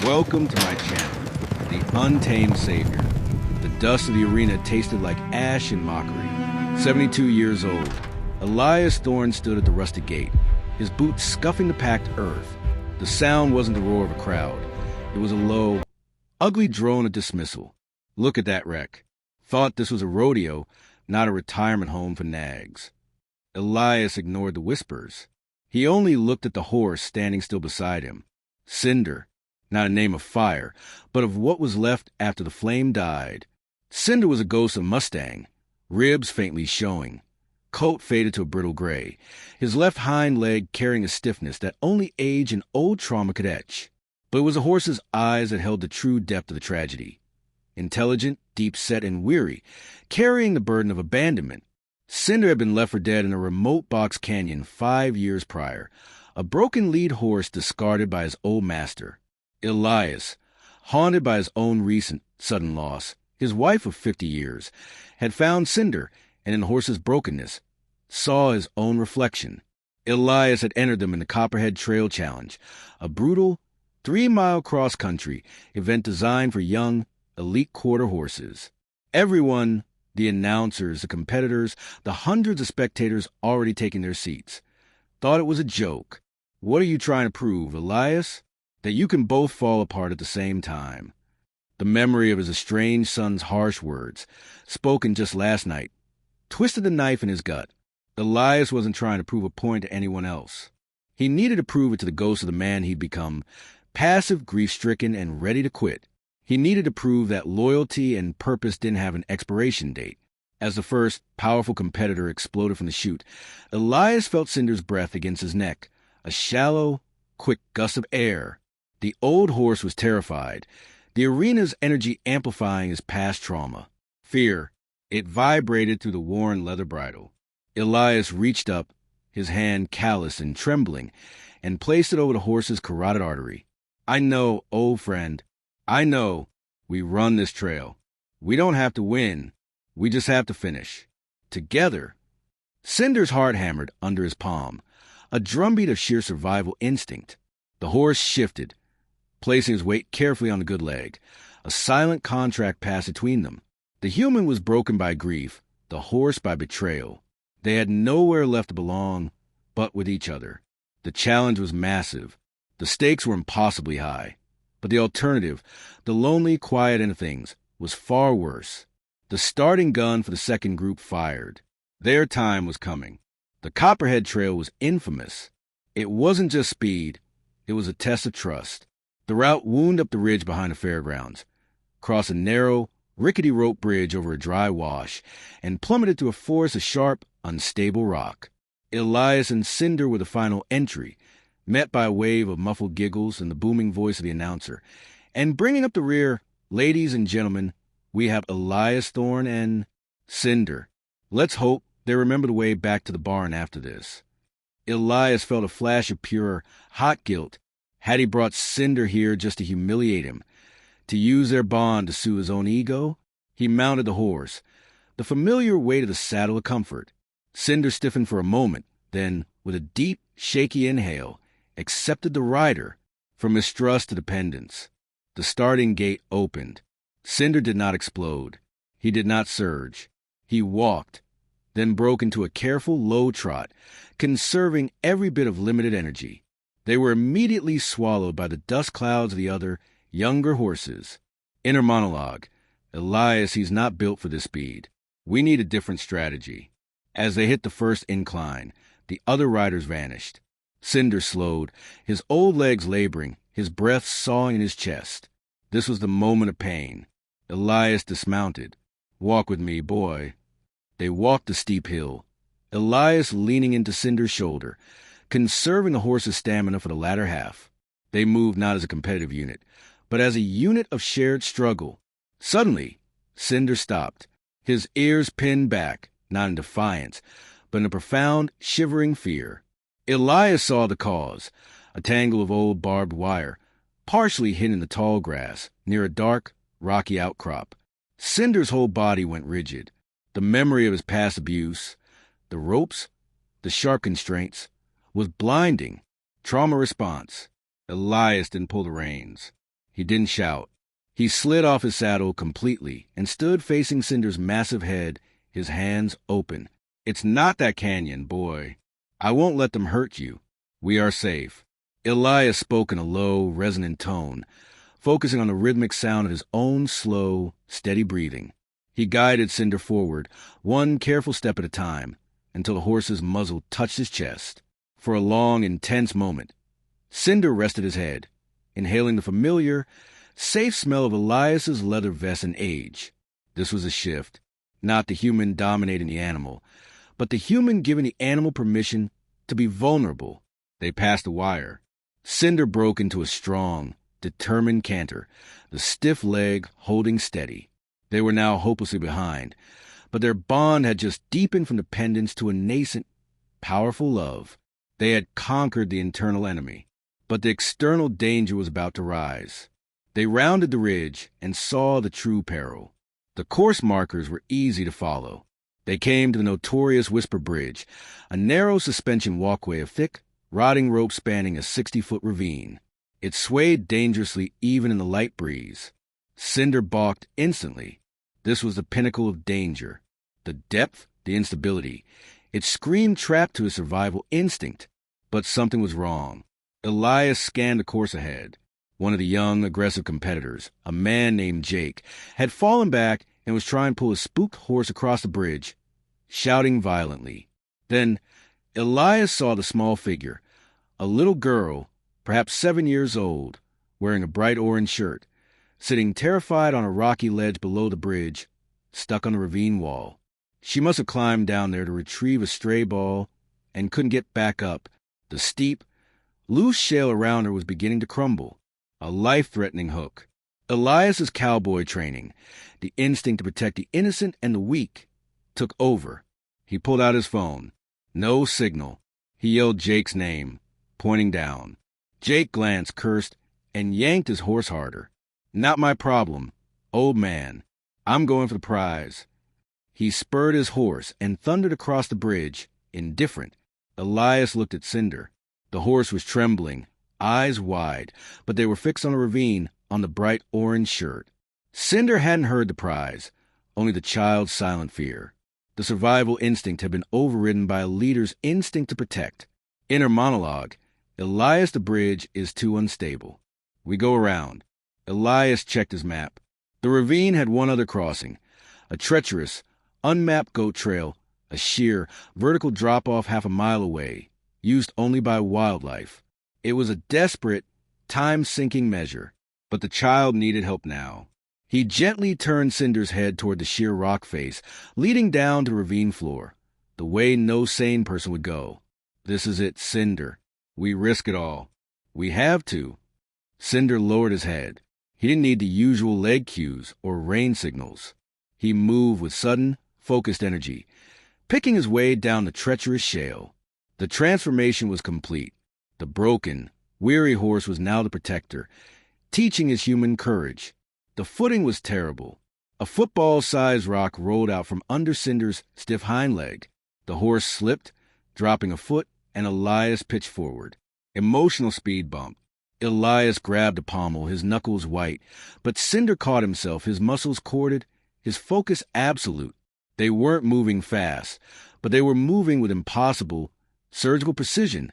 Welcome to my channel, The Untamed Savior. The dust of the arena tasted like ash and mockery. 72 years old, Elias Thorne stood at the rusted gate, his boots scuffing the packed earth. The sound wasn't the roar of a crowd. It was a low, ugly drone of dismissal. Look at that wreck. Thought this was a rodeo, not a retirement home for nags. Elias ignored the whispers. He only looked at the horse standing still beside him. Cinder, not a name of fire, but of what was left after the flame died. Cinder was a ghost of Mustang, ribs faintly showing, coat faded to a brittle gray, his left hind leg carrying a stiffness that only age and old trauma could etch. But it was the horse's eyes that held the true depth of the tragedy. Intelligent, deep-set, and weary, carrying the burden of abandonment. Cinder had been left for dead in a remote box canyon 5 years prior, a broken lead horse discarded by his old master. Elias, haunted by his own recent sudden loss, his wife of 50 years, had found Cinder, and in the horse's brokenness, saw his own reflection. Elias had entered them in the Copperhead Trail Challenge, a brutal 3-mile cross-country event designed for young, elite quarter horses. Everyone, the announcers, the competitors, the hundreds of spectators already taking their seats, thought it was a joke. What are you trying to prove, Elias? That you can both fall apart at the same time. The memory of his estranged son's harsh words, spoken just last night, twisted the knife in his gut. Elias wasn't trying to prove a point to anyone else. He needed to prove it to the ghost of the man he'd become, passive, grief-stricken, and ready to quit. He needed to prove that loyalty and purpose didn't have an expiration date. As the first powerful competitor exploded from the chute, Elias felt Cinder's breath against his neck, a shallow, quick gust of air. The old horse was terrified, the arena's energy amplifying his past trauma. Fear. It vibrated through the worn leather bridle. Elias reached up, his hand callous and trembling, and placed it over the horse's carotid artery. I know, old friend. I know. We run this trail. We don't have to win. We just have to finish. Together. Cinder's heart hammered under his palm, a drumbeat of sheer survival instinct. The horse shifted, placing his weight carefully on the good leg. A silent contract passed between them. The human was broken by grief, the horse by betrayal. They had nowhere left to belong but with each other. The challenge was massive. The stakes were impossibly high. But the alternative, the lonely quiet end of things, was far worse. The starting gun for the second group fired. Their time was coming. The Copperhead Trail was infamous. It wasn't just speed. It was a test of trust. The route wound up the ridge behind the fairgrounds, crossed a narrow, rickety rope bridge over a dry wash, and plummeted to a forest of sharp, unstable rock. Elias and Cinder were the final entry, met by a wave of muffled giggles and the booming voice of the announcer. And bringing up the rear, ladies and gentlemen, we have Elias Thorne and Cinder. Let's hope they remember the way back to the barn after this. Elias felt a flash of pure, hot guilt. Had he brought Cinder here just to humiliate him, to use their bond to soothe his own ego? He mounted the horse, the familiar weight of the saddle a comfort. Cinder stiffened for a moment, then, with a deep, shaky inhale, accepted the rider, from mistrust to dependence. The starting gate opened. Cinder did not explode. He did not surge. He walked, then broke into a careful, low trot, conserving every bit of limited energy. They were immediately swallowed by the dust clouds of the other, younger horses. Inner monologue. Elias, he's not built for this speed. We need a different strategy. As they hit the first incline, the other riders vanished. Cinder slowed, his old legs laboring, his breath sawing in his chest. This was the moment of pain. Elias dismounted. Walk with me, boy. They walked the steep hill, Elias leaning into Cinder's shoulder, conserving the horse's stamina for the latter half. They moved not as a competitive unit, but as a unit of shared struggle. Suddenly, Cinder stopped, his ears pinned back, not in defiance, but in a profound, shivering fear. Elias saw the cause, a tangle of old barbed wire, partially hidden in the tall grass, near a dark, rocky outcrop. Cinder's whole body went rigid. The memory of his past abuse, the ropes, the sharp constraints, was blinding. Trauma response. Elias didn't pull the reins. He didn't shout. He slid off his saddle completely and stood facing Cinder's massive head, his hands open. "It's not that canyon, boy. I won't let them hurt you. We are safe." Elias spoke in a low, resonant tone, focusing on the rhythmic sound of his own slow, steady breathing. He guided Cinder forward, one careful step at a time, until the horse's muzzle touched his chest. For a long, intense moment, Cinder rested his head, inhaling the familiar, safe smell of Elias's leather vest and age. This was a shift, not the human dominating the animal, but the human giving the animal permission to be vulnerable. They passed the wire. Cinder broke into a strong, determined canter, the stiff leg holding steady. They were now hopelessly behind, but their bond had just deepened from dependence to a nascent, powerful love. They had conquered the internal enemy, but the external danger was about to rise. They rounded the ridge and saw the true peril. The course markers were easy to follow. They came to the notorious Whisper Bridge, a narrow suspension walkway of thick, rotting rope spanning a 60-foot ravine. It swayed dangerously even in the light breeze. Cinder balked instantly. This was the pinnacle of danger. The depth, the instability. It screamed trapped to his survival instinct. But something was wrong. Elias scanned the course ahead. One of the young, aggressive competitors, a man named Jake, had fallen back and was trying to pull his spooked horse across the bridge, shouting violently. Then Elias saw the small figure, a little girl, perhaps 7 years old, wearing a bright orange shirt, sitting terrified on a rocky ledge below the bridge, stuck on the ravine wall. She must have climbed down there to retrieve a stray ball and couldn't get back up. The steep, loose shale around her was beginning to crumble, a life-threatening hook. Elias's cowboy training, the instinct to protect the innocent and the weak, took over. He pulled out his phone. No signal. He yelled Jake's name, pointing down. Jake glanced, cursed, and yanked his horse harder. "Not my problem, old man. I'm going for the prize." He spurred his horse and thundered across the bridge, indifferent. Elias looked at Cinder. The horse was trembling, eyes wide, but they were fixed on the ravine, on the bright orange shirt. Cinder hadn't heard the prize, only the child's silent fear. The survival instinct had been overridden by a leader's instinct to protect. Inner monologue, "Elias, the bridge is too unstable. We go around." Elias checked his map. The ravine had one other crossing, a treacherous, unmapped goat trail, a sheer, vertical drop-off half a mile away, used only by wildlife. It was a desperate, time-sinking measure, but the child needed help now. He gently turned Cinder's head toward the sheer rock face, leading down to the ravine floor, the way no sane person would go. "This is it, Cinder. We risk it all. We have to." Cinder lowered his head. He didn't need the usual leg cues or rain signals. He moved with sudden, focused energy, picking his way down the treacherous shale. The transformation was complete. The broken, weary horse was now the protector, teaching his human courage. The footing was terrible. A football-sized rock rolled out from under Cinder's stiff hind leg. The horse slipped, dropping a foot, and Elias pitched forward. Emotional speed bump. Elias grabbed the pommel, his knuckles white, but Cinder caught himself, his muscles corded, his focus absolute. They weren't moving fast, but they were moving with impossible, surgical precision,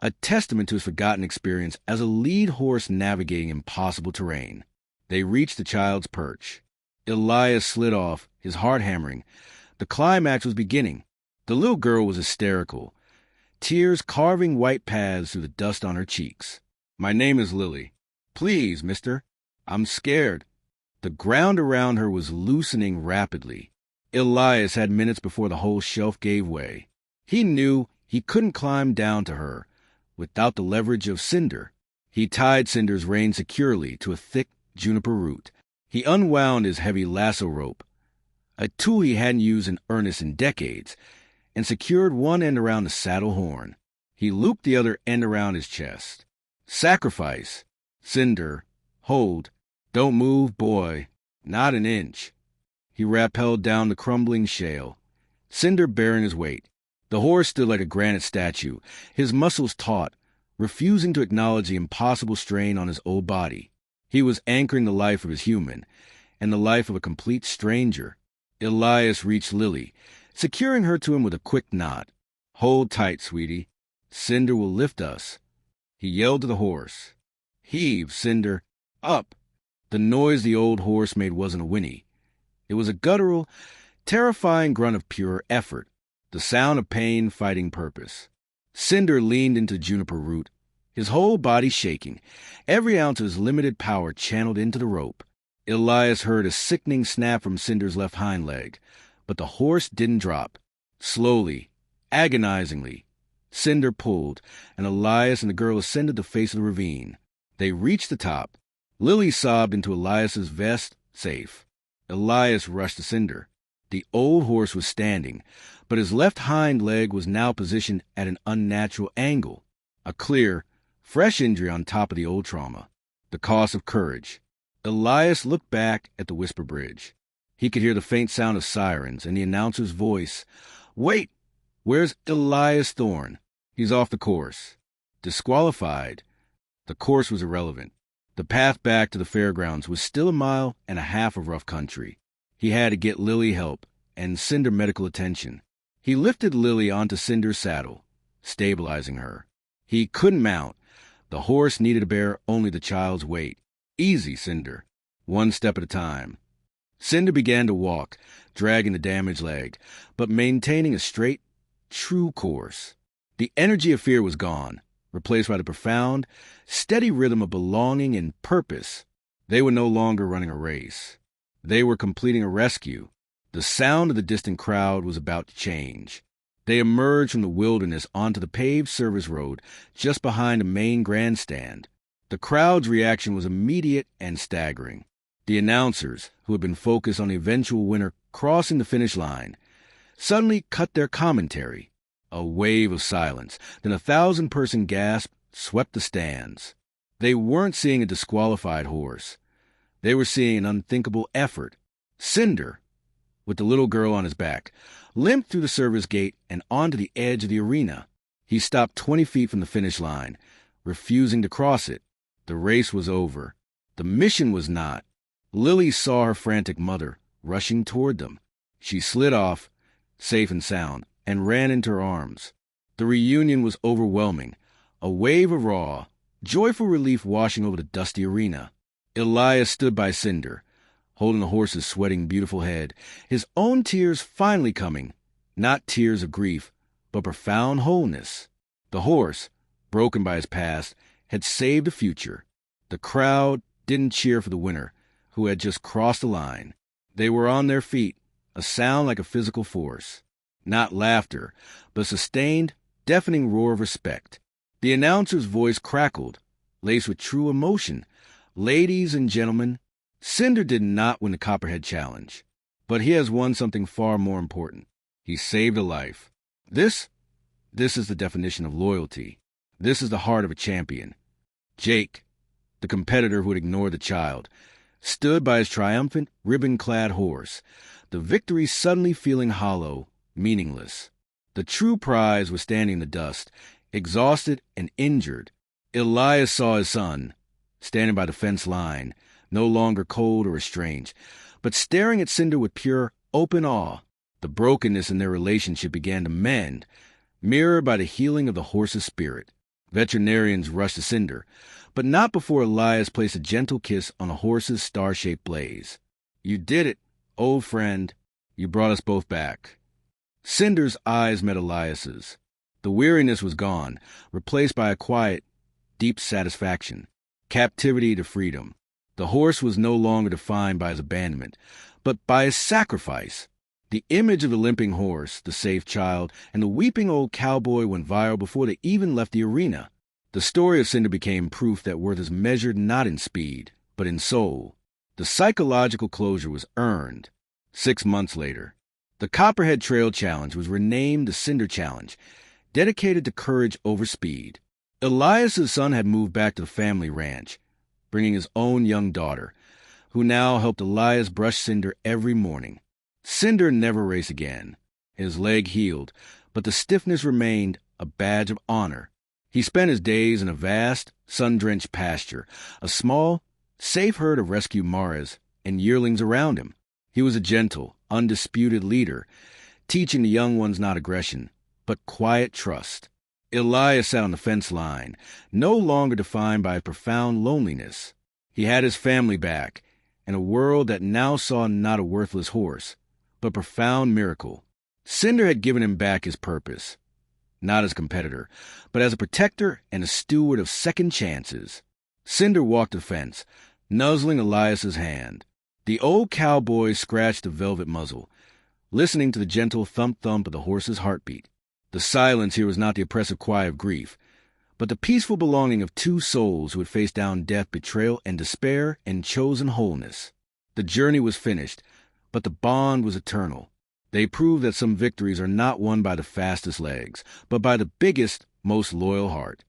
a testament to his forgotten experience as a lead horse navigating impossible terrain. They reached the child's perch. Elias slid off, his heart hammering. The climax was beginning. The little girl was hysterical, tears carving white paths through the dust on her cheeks. "My name is Lily. Please, mister. I'm scared." The ground around her was loosening rapidly. Elias had minutes before the whole shelf gave way. He knew he couldn't climb down to her without the leverage of Cinder. He tied Cinder's reins securely to a thick juniper root. He unwound his heavy lasso rope, a tool he hadn't used in earnest in decades, and secured one end around the saddle horn. He looped the other end around his chest. "Sacrifice. Cinder. Hold. Don't move, boy. Not an inch." He rappelled down the crumbling shale, Cinder bearing his weight. The horse stood like a granite statue, his muscles taut, refusing to acknowledge the impossible strain on his old body. He was anchoring the life of his human and the life of a complete stranger. Elias reached Lily, securing her to him with a quick nod. "Hold tight, sweetie. Cinder will lift us." He yelled to the horse. "Heave, Cinder. Up." The noise the old horse made wasn't a whinny. It was a guttural, terrifying grunt of pure effort, the sound of pain fighting purpose. Cinder leaned into juniper root, his whole body shaking, every ounce of his limited power channeled into the rope. Elias heard a sickening snap from Cinder's left hind leg, but the horse didn't drop. Slowly, agonizingly, Cinder pulled, and Elias and the girl ascended the face of the ravine. They reached the top. Lily sobbed into Elias's vest, safe. Elias rushed to Cinder. The old horse was standing, but his left hind leg was now positioned at an unnatural angle. A clear, fresh injury on top of the old trauma. The cost of courage. Elias looked back at the whisper bridge. He could hear the faint sound of sirens and the announcer's voice. "Wait! Where's Elias Thorne? He's off the course." Disqualified. The course was irrelevant. The path back to the fairgrounds was still a mile and a half of rough country. He had to get Lily help and Cinder medical attention. He lifted Lily onto Cinder's saddle, stabilizing her. He couldn't mount. The horse needed to bear only the child's weight. "Easy, Cinder. One step at a time." Cinder began to walk, dragging the damaged leg, but maintaining a straight, true course. The energy of fear was gone, replaced by the profound, steady rhythm of belonging and purpose. They were no longer running a race. They were completing a rescue. The sound of the distant crowd was about to change. They emerged from the wilderness onto the paved service road just behind the main grandstand. The crowd's reaction was immediate and staggering. The announcers, who had been focused on the eventual winner crossing the finish line, suddenly cut their commentary. A wave of silence, then 1,000-person gasp swept the stands. They weren't seeing a disqualified horse. They were seeing an unthinkable effort. Cinder, with the little girl on his back, limped through the service gate and onto the edge of the arena. He stopped 20 feet from the finish line, refusing to cross it. The race was over. The mission was not. Lily saw her frantic mother rushing toward them. She slid off, safe and sound, and ran into her arms. The reunion was overwhelming, a wave of raw, joyful relief washing over the dusty arena. Elias stood by Cinder, holding the horse's sweating, beautiful head, his own tears finally coming, not tears of grief, but profound wholeness. The horse, broken by his past, had saved the future. The crowd didn't cheer for the winner, who had just crossed the line. They were on their feet, a sound like a physical force. Not laughter, but a sustained, deafening roar of respect. The announcer's voice crackled, laced with true emotion. "Ladies and gentlemen, Cinder did not win the Copperhead Challenge, but he has won something far more important. He saved a life. This is the definition of loyalty. This is the heart of a champion." Jake, the competitor who had ignored the child, stood by his triumphant, ribbon-clad horse, the victory suddenly feeling hollow, meaningless. The true prize was standing in the dust, exhausted and injured. Elias saw his son, standing by the fence line, no longer cold or estranged, but staring at Cinder with pure, open awe. The brokenness in their relationship began to mend, mirrored by the healing of the horse's spirit. Veterinarians rushed to Cinder, but not before Elias placed a gentle kiss on the horse's star-shaped blaze. "You did it, old friend. You brought us both back." Cinder's eyes met Elias's. The weariness was gone, replaced by a quiet, deep satisfaction. Captivity to freedom. The horse was no longer defined by his abandonment, but by his sacrifice. The image of the limping horse, the safe child, and the weeping old cowboy went viral before they even left the arena. The story of Cinder became proof that worth is measured not in speed, but in soul. The psychological closure was earned. 6 months later, the Copperhead Trail Challenge was renamed the Cinder Challenge, dedicated to courage over speed. Elias's son had moved back to the family ranch, bringing his own young daughter, who now helped Elias brush Cinder every morning. Cinder never raced again. His leg healed, but the stiffness remained a badge of honor. He spent his days in a vast, sun-drenched pasture, a small, Safe heard of rescue mares and yearlings around him. He was a gentle, undisputed leader, teaching the young ones not aggression, but quiet trust. Elias sat on the fence line, no longer defined by profound loneliness. He had his family back, and a world that now saw not a worthless horse, but a profound miracle. Cinder had given him back his purpose, not as a competitor, but as a protector and a steward of second chances. Cinder walked the fence, nuzzling Elias's hand. The old cowboy scratched the velvet muzzle, listening to the gentle thump-thump of the horse's heartbeat. The silence here was not the oppressive quiet of grief, but the peaceful belonging of two souls who had faced down death, betrayal, and despair and chosen wholeness. The journey was finished, but the bond was eternal. They proved that some victories are not won by the fastest legs, but by the biggest, most loyal heart.